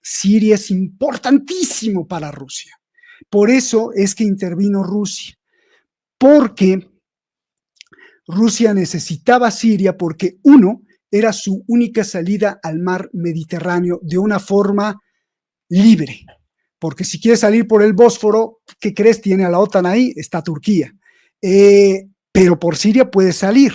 Siria es importantísimo para Rusia. Por eso es que intervino Rusia, porque Rusia necesitaba Siria porque, uno, era su única salida al mar Mediterráneo de una forma libre. Porque si quiere salir por el Bósforo, ¿qué crees? Tiene a la OTAN ahí, está Turquía. Pero por Siria puede salir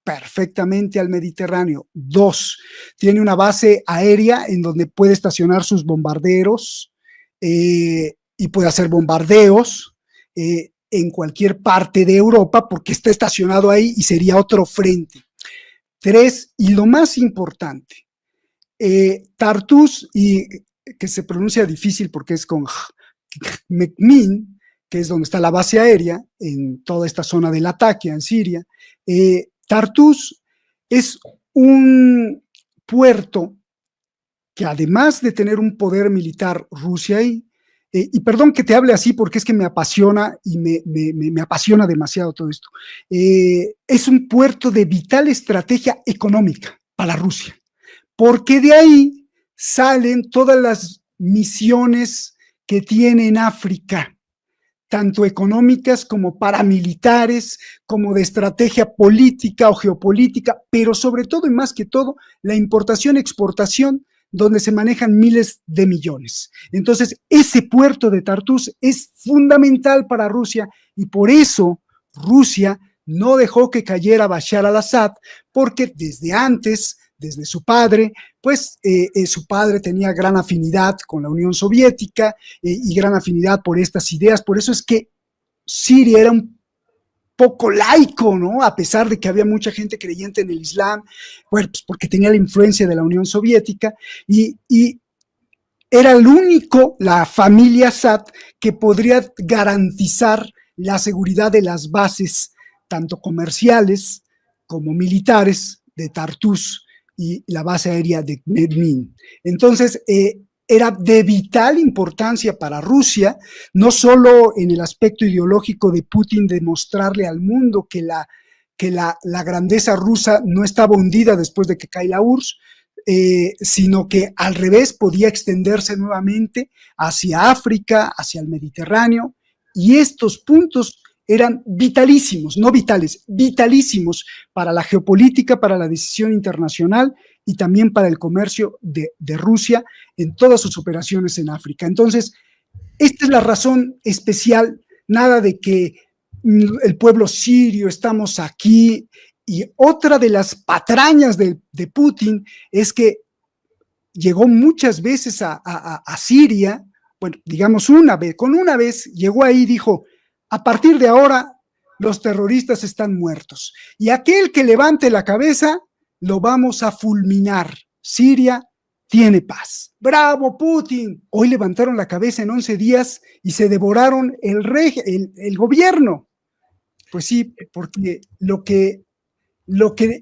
perfectamente al Mediterráneo. Dos, tiene una base aérea en donde puede estacionar sus bombarderos y puede hacer bombardeos en cualquier parte de Europa porque está estacionado ahí y sería otro frente. Tres, y lo más importante, Tartus, y que se pronuncia difícil porque es con Mekmin, que es donde está la base aérea en toda esta zona de Latakia, en Siria. Tartus es un puerto que, además de tener un poder militar Rusia ahí, y perdón que te hable así porque es que me apasiona y me apasiona demasiado todo esto, es un puerto de vital estrategia económica para Rusia, porque de ahí salen todas las misiones que tiene en África, tanto económicas como paramilitares, como de estrategia política o geopolítica, pero sobre todo y más que todo, la importación-exportación, donde se manejan miles de millones. Entonces, ese puerto de Tartus es fundamental para Rusia y por eso Rusia no dejó que cayera Bashar al-Assad, porque desde antes, desde su padre, pues su padre tenía gran afinidad con la Unión Soviética y gran afinidad por estas ideas. Por eso es que Siria era un poco laico, ¿no? A pesar de que había mucha gente creyente en el Islam, bueno, pues porque tenía la influencia de la Unión Soviética y era el único, la familia Assad, que podría garantizar la seguridad de las bases, tanto comerciales como militares, de Tartus y la base aérea de Medmin. Entonces, era de vital importancia para Rusia, no solo en el aspecto ideológico de Putin, de mostrarle al mundo que la grandeza rusa no estaba hundida después de que cae la URSS, sino que al revés podía extenderse nuevamente hacia África, hacia el Mediterráneo, y estos puntos eran vitalísimos, no vitales, vitalísimos para la geopolítica, para la decisión internacional y también para el comercio de Rusia en todas sus operaciones en África. Entonces, esta es la razón especial, nada de que el pueblo sirio, estamos aquí. Y otra de las patrañas de Putin es que llegó muchas veces a Siria, bueno, digamos con una vez llegó ahí y dijo, a partir de ahora los terroristas están muertos y aquel que levante la cabeza lo vamos a fulminar. Siria tiene paz. ¡Bravo, Putin! Hoy levantaron la cabeza en 11 días y se devoraron el gobierno. Pues sí, porque lo que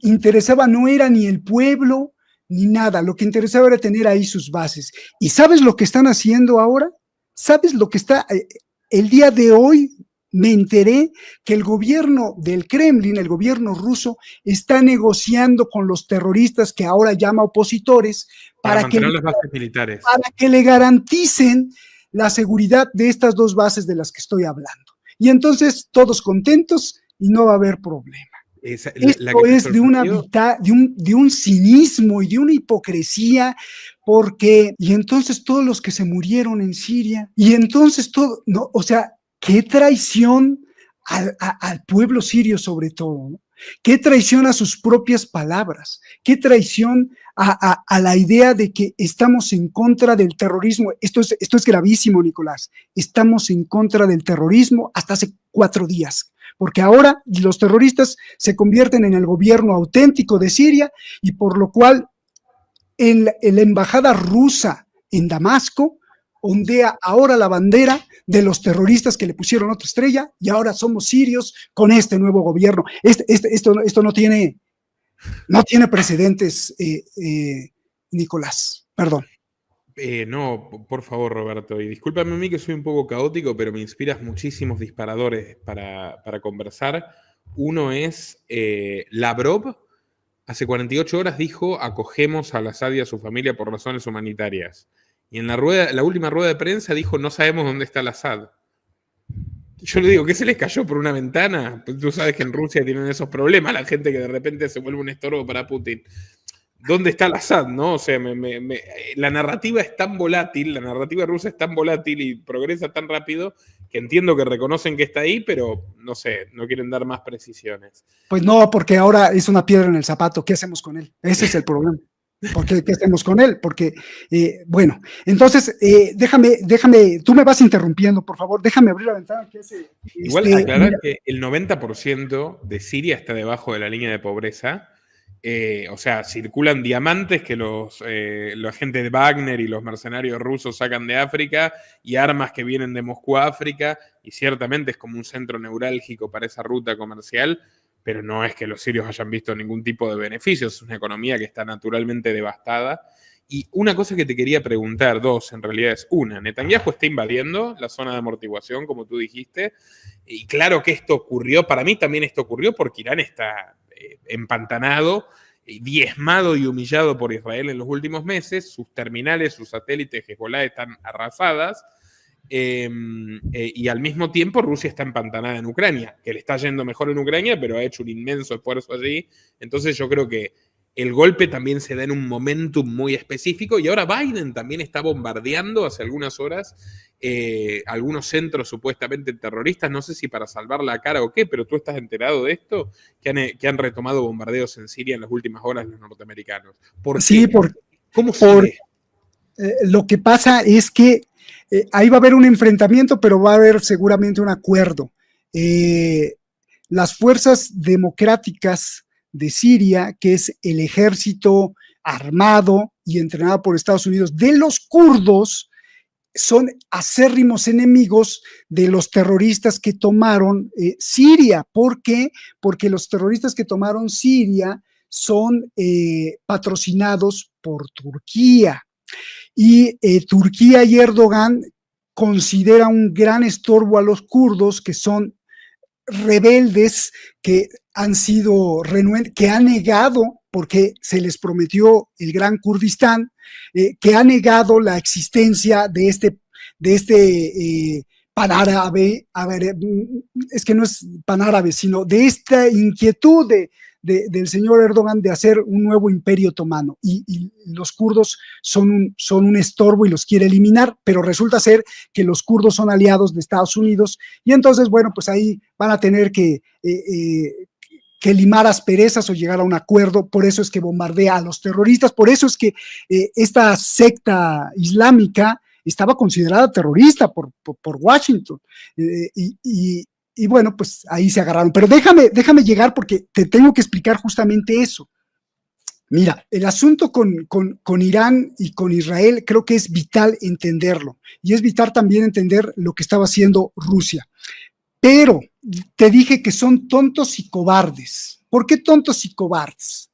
interesaba no era ni el pueblo ni nada, lo que interesaba era tener ahí sus bases. ¿Y sabes lo que están haciendo ahora? ¿Sabes lo que está? El día de hoy me enteré que el gobierno del Kremlin, el gobierno ruso, está negociando con los terroristas que ahora llama opositores para mantener las bases militares, para que le garanticen la seguridad de estas dos bases de las que estoy hablando. Y entonces todos contentos y no va a haber problema. Esto es de un cinismo y de una hipocresía, porque, y entonces todos los que se murieron en Siria, y entonces todo, no, o sea, qué traición al pueblo sirio sobre todo, ¿no? Qué traición a sus propias palabras, qué traición a la idea de que estamos en contra del terrorismo. Esto es gravísimo, Nicolás. Estamos en contra del terrorismo hasta hace 4 días. Porque ahora los terroristas se convierten en el gobierno auténtico de Siria y por lo cual en la embajada rusa en Damasco ondea ahora la bandera de los terroristas que le pusieron otra estrella y ahora somos sirios con este nuevo gobierno. Esto no tiene precedentes, Nicolás. Perdón. No, por favor, Roberto. Y discúlpame a mí que soy un poco caótico, pero me inspiras muchísimos disparadores para conversar. Uno es Lavrov. Hace 48 horas dijo, acogemos al Assad y a su familia por razones humanitarias. y en la última rueda de prensa dijo: no sabemos dónde está el Assad. Yo le digo, ¿qué se les cayó por una ventana? Pues tú sabes que en Rusia tienen esos problemas, la gente que de repente se vuelve un estorbo para Putin. ¿Dónde está el Assad? ¿No? O sea, la narrativa es tan volátil, la narrativa rusa es tan volátil y progresa tan rápido que entiendo que reconocen que está ahí, pero no sé, no quieren dar más precisiones. Pues no, porque ahora es una piedra en el zapato. ¿Qué hacemos con él? Ese es el problema. ¿Qué hacemos con él? Porque, bueno, entonces, déjame, tú me vas interrumpiendo, por favor, déjame abrir la ventana. Igual aclarar que el 90% de Siria está debajo de la línea de pobreza. O sea, circulan diamantes que los agentes de Wagner y los mercenarios rusos sacan de África y armas que vienen de Moscú a África, y ciertamente es como un centro neurálgico para esa ruta comercial, pero no es que los sirios hayan visto ningún tipo de beneficios, es una economía que está naturalmente devastada. Y una cosa que te quería preguntar, dos, en realidad es una: Netanyahu está invadiendo la zona de amortiguación, como tú dijiste, y claro que esto ocurrió, para mí también esto ocurrió porque Irán está empantanado, diezmado y humillado por Israel en los últimos meses, sus terminales, sus satélites Hezbollah están arrasadas, y al mismo tiempo Rusia está empantanada en Ucrania, que le está yendo mejor en Ucrania, pero ha hecho un inmenso esfuerzo allí. Entonces yo creo que el golpe también se da en un momentum muy específico, y ahora Biden también está bombardeando hace algunas horas algunos centros supuestamente terroristas, no sé si para salvar la cara o qué, pero tú estás enterado de esto, que han retomado bombardeos en Siria en las últimas horas los norteamericanos. ¿Por sí, qué? ¿Cómo sigue? Lo que pasa es que ahí va a haber un enfrentamiento, pero va a haber seguramente un acuerdo. Las fuerzas democráticas de Siria, que es el ejército armado y entrenado por Estados Unidos de los kurdos, son acérrimos enemigos de los terroristas que tomaron Siria. ¿Por qué? Porque los terroristas que tomaron Siria son patrocinados por Turquía. Y Turquía y Erdogan considera un gran estorbo a los kurdos, que son rebeldes, que han sido renuentes, que han negado, porque se les prometió el Gran Kurdistán, que ha negado la existencia de este panárabe, es que no es panárabe, sino de esta inquietud del señor Erdogan de hacer un nuevo imperio otomano, y los kurdos son un estorbo y los quiere eliminar, pero resulta ser que los kurdos son aliados de Estados Unidos, y entonces, bueno, pues ahí van a tener que limar asperezas o llegar a un acuerdo. Por eso es que bombardea a los terroristas, por eso es que esta secta islámica estaba considerada terrorista por Washington, y bueno, pues ahí se agarraron. Pero déjame llegar, porque te tengo que explicar justamente eso. Mira, el asunto con Irán y con Israel creo que es vital entenderlo, y es vital también entender lo que estaba haciendo Rusia. Pero te dije que son tontos y cobardes. ¿Por qué tontos y cobardes?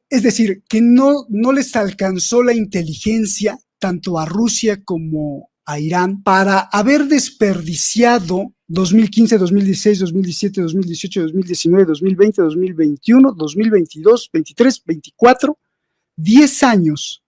Es decir, que no les alcanzó la inteligencia tanto a Rusia como a Irán para haber desperdiciado 2015, 2016, 2017, 2018, 2019, 2020, 2021, 2022, 23, 24, 10 años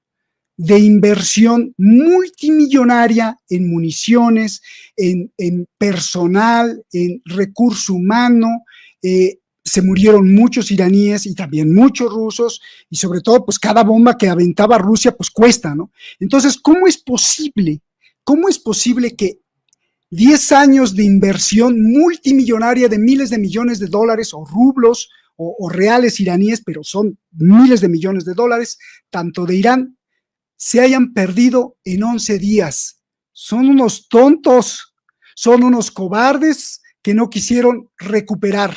de inversión multimillonaria en municiones, en personal, en recurso humano. Se murieron muchos iraníes y también muchos rusos, y sobre todo, pues cada bomba que aventaba Rusia, pues cuesta, ¿no? Entonces, ¿cómo es posible que 10 años de inversión multimillonaria de miles de millones de dólares o rublos o reales iraníes, pero son miles de millones de dólares, tanto de Irán, se hayan perdido en 11 días? Son unos tontos, son unos cobardes que no quisieron recuperar.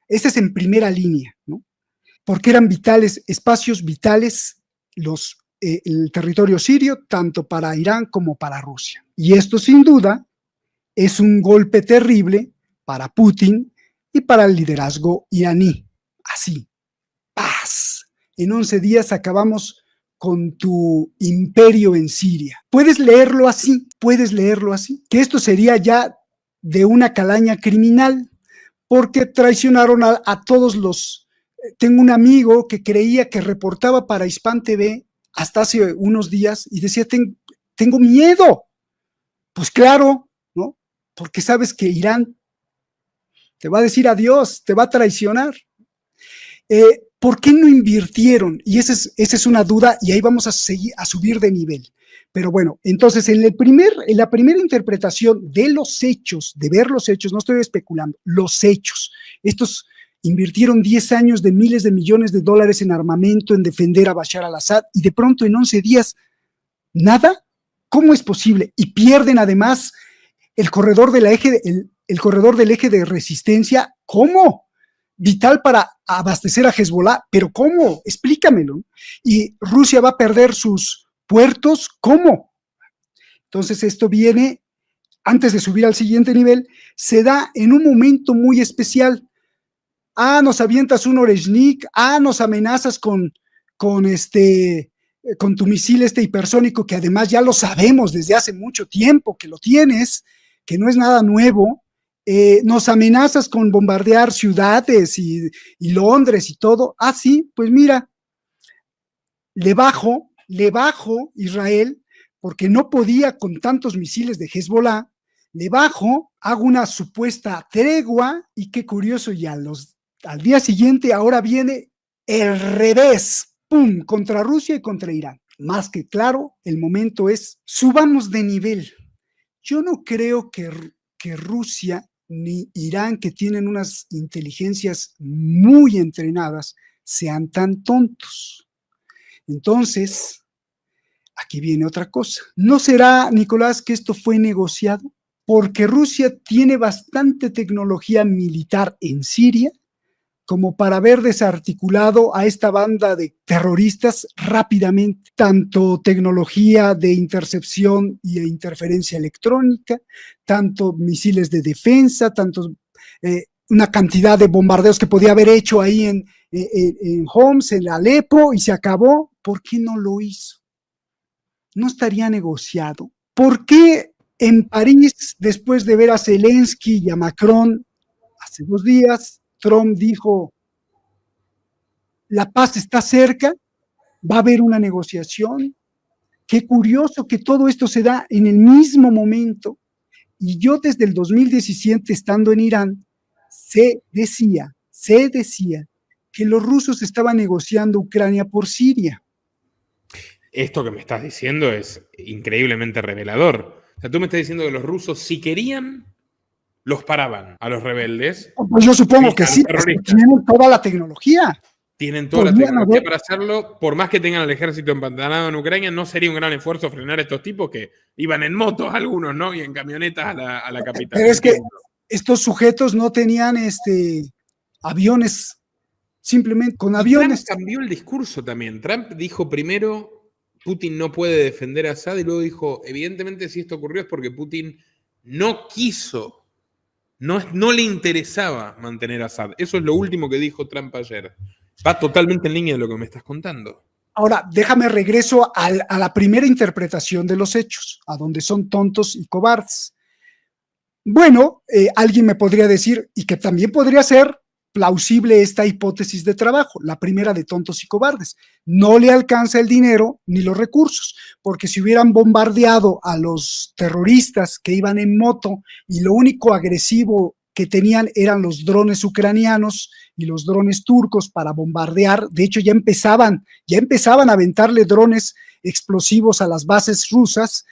Este es en primera línea, ¿no? Porque eran vitales, espacios vitales, el territorio sirio, tanto para Irán como para Rusia. Y esto, sin duda, es un golpe terrible para Putin y para el liderazgo iraní. Así, paz. En 11 días acabamos con tu imperio en Siria. Puedes leerlo así, que esto sería ya de una calaña criminal, porque traicionaron a todos los... Tengo un amigo que creía que reportaba para Hispan TV hasta hace unos días y decía, tengo miedo. Pues claro, ¿no? Porque sabes que Irán te va a decir adiós, te va a traicionar. ¿Por qué no invirtieron? Y esa es una duda, y ahí vamos a subir de nivel. Pero bueno, entonces en la primera interpretación de los hechos, de ver los hechos, no estoy especulando, los hechos, estos invirtieron 10 años de miles de millones de dólares en armamento, en defender a Bashar al-Assad, y de pronto en 11 días, ¿nada? ¿Cómo es posible? Y pierden además el corredor del eje de resistencia. ¿Cómo? Vital para abastecer a Hezbollah, pero ¿cómo? Explícamelo. Y Rusia va a perder sus puertos, ¿cómo? Entonces esto viene, antes de subir al siguiente nivel, se da en un momento muy especial. Nos avientas un Oreshnik, nos amenazas con tu misil hipersónico, que además ya lo sabemos desde hace mucho tiempo que lo tienes, que no es nada nuevo. Nos amenazas con bombardear ciudades y Londres y todo. Sí, pues mira, le bajo Israel, porque no podía con tantos misiles de Hezbollah, le bajo, hago una supuesta tregua, y qué curioso, y al día siguiente ahora viene el revés, ¡pum!, contra Rusia y contra Irán. Más que claro, el momento es, subamos de nivel. Yo no creo que Rusia ni Irán, que tienen unas inteligencias muy entrenadas, sean tan tontos. Entonces, aquí viene otra cosa. ¿No será, Nicolás, que esto fue negociado? Porque Rusia tiene bastante tecnología militar en Siria como para haber desarticulado a esta banda de terroristas rápidamente, tanto tecnología de intercepción y interferencia electrónica, tanto misiles de defensa, una cantidad de bombardeos que podía haber hecho ahí en Homs, en Alepo, y se acabó. ¿Por qué no lo hizo? ¿No estaría negociado? ¿Por qué en París, después de ver a Zelensky y a Macron hace 2 días, Trump dijo, la paz está cerca, va a haber una negociación? Qué curioso que todo esto se da en el mismo momento. Y yo desde el 2017, estando en Irán, se decía que los rusos estaban negociando Ucrania por Siria. Esto que me estás diciendo es increíblemente revelador. O sea, tú me estás diciendo que los rusos, si querían, los paraban a los rebeldes. Pues yo supongo que sí, tienen toda la tecnología. Tienen toda la tecnología para hacerlo. Por más que tengan el ejército empantanado en Ucrania, no sería un gran esfuerzo frenar a estos tipos que iban en motos algunos, ¿no? Y en camionetas a la capital. Pero es que estos sujetos no tenían aviones, simplemente con aviones. Trump cambió el discurso también. Trump dijo primero, Putin no puede defender a Assad, y luego dijo, evidentemente si esto ocurrió es porque Putin no quiso, no le interesaba mantener a Assad. Eso es lo último que dijo Trump ayer. Va totalmente en línea de lo que me estás contando. Ahora, déjame regreso a la primera interpretación de los hechos, a donde son tontos y cobardes. Bueno, alguien me podría decir, y que también podría ser plausible esta hipótesis de trabajo, la primera de tontos y cobardes. No le alcanza el dinero ni los recursos, porque si hubieran bombardeado a los terroristas que iban en moto y lo único agresivo que tenían eran los drones ucranianos y los drones turcos para bombardear, de hecho ya empezaban a aventarle drones explosivos a las bases rusas,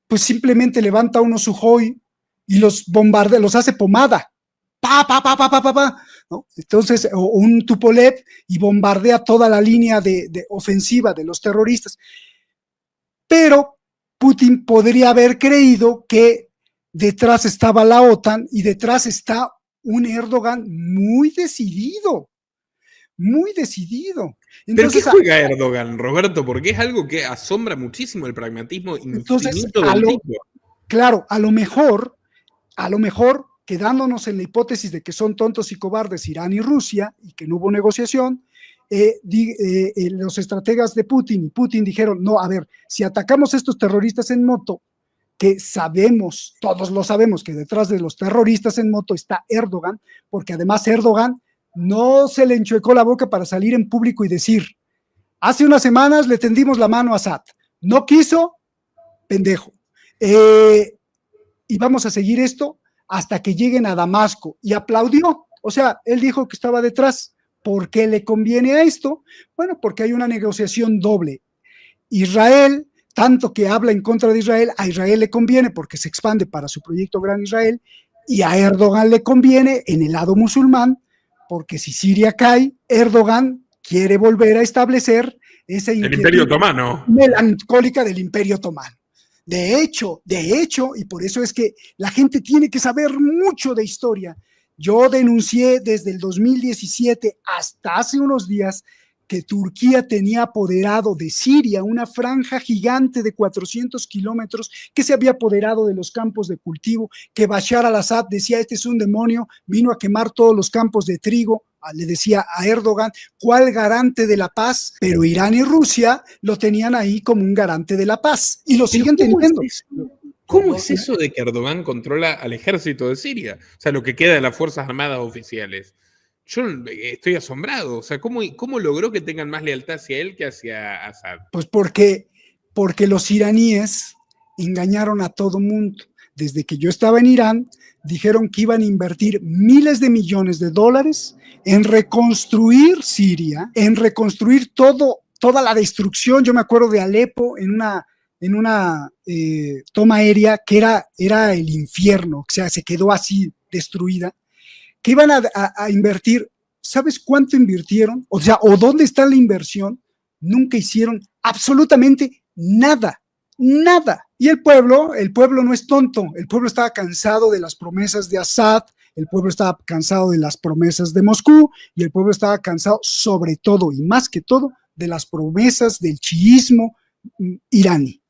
pues simplemente levanta uno Sukhoi y los bombardea, los hace pomada, ¿no? Entonces, o un Tupolev, y bombardea toda la línea de ofensiva de los terroristas. Pero Putin podría haber creído que detrás estaba la OTAN y detrás está un Erdogan muy decidido. Muy decidido. Entonces, ¿pero qué juega Erdogan, Roberto? Porque es algo que asombra muchísimo el pragmatismo infinito del tipo. Claro, a lo mejor, quedándonos en la hipótesis de que son tontos y cobardes Irán y Rusia y que no hubo negociación, los estrategas de Putin y Putin dijeron, no, a ver, si atacamos a estos terroristas en moto, que sabemos, todos lo sabemos, que detrás de los terroristas en moto está Erdogan, porque además Erdogan no se le enchuecó la boca para salir en público y decir, hace unas semanas le tendimos la mano a Assad, No quiso, pendejo. Y vamos a seguir esto hasta que lleguen a Damasco. Y aplaudió. O sea, él dijo que estaba detrás. ¿Por qué le conviene a esto? Bueno, porque hay una negociación doble. Israel, tanto que habla en contra de Israel, a Israel le conviene porque se expande para su proyecto Gran Israel, y a Erdogan le conviene en el lado musulmán, porque si Siria cae, Erdogan quiere volver a establecer esa el Imperio Otomano melancólica del Imperio Otomano. De hecho, y por eso es que la gente tiene que saber mucho de historia. Yo denuncié desde el 2017 hasta hace unos días que Turquía tenía apoderado de Siria una franja gigante de 400 kilómetros, que se había apoderado de los campos de cultivo, que Bashar al-Assad decía, este es un demonio, vino a quemar todos los campos de trigo, le decía a Erdogan, ¿cuál garante de la paz? Pero Irán y Rusia lo tenían ahí como un garante de la paz, y lo siguen teniendo. ¿Cómo es eso de que Erdogan controla al ejército de Siria? O sea, lo que queda de las Fuerzas Armadas oficiales. Yo estoy asombrado. O sea, ¿cómo logró que tengan más lealtad hacia él que hacia Assad? Pues porque los iraníes engañaron a todo mundo. Desde que yo estaba en Irán, dijeron que iban a invertir miles de millones de dólares en reconstruir Siria, en reconstruir toda la destrucción. Yo me acuerdo de Alepo en una toma aérea que era el infierno, o sea, se quedó así destruida, que iban a invertir. ¿Sabes cuánto invirtieron? O sea, ¿o dónde está la inversión? Nunca hicieron absolutamente nada. Y el pueblo no es tonto. El pueblo estaba cansado de las promesas de Assad, el pueblo estaba cansado de las promesas de Moscú, y el pueblo estaba cansado sobre todo y más que todo de las promesas del chiismo iraní.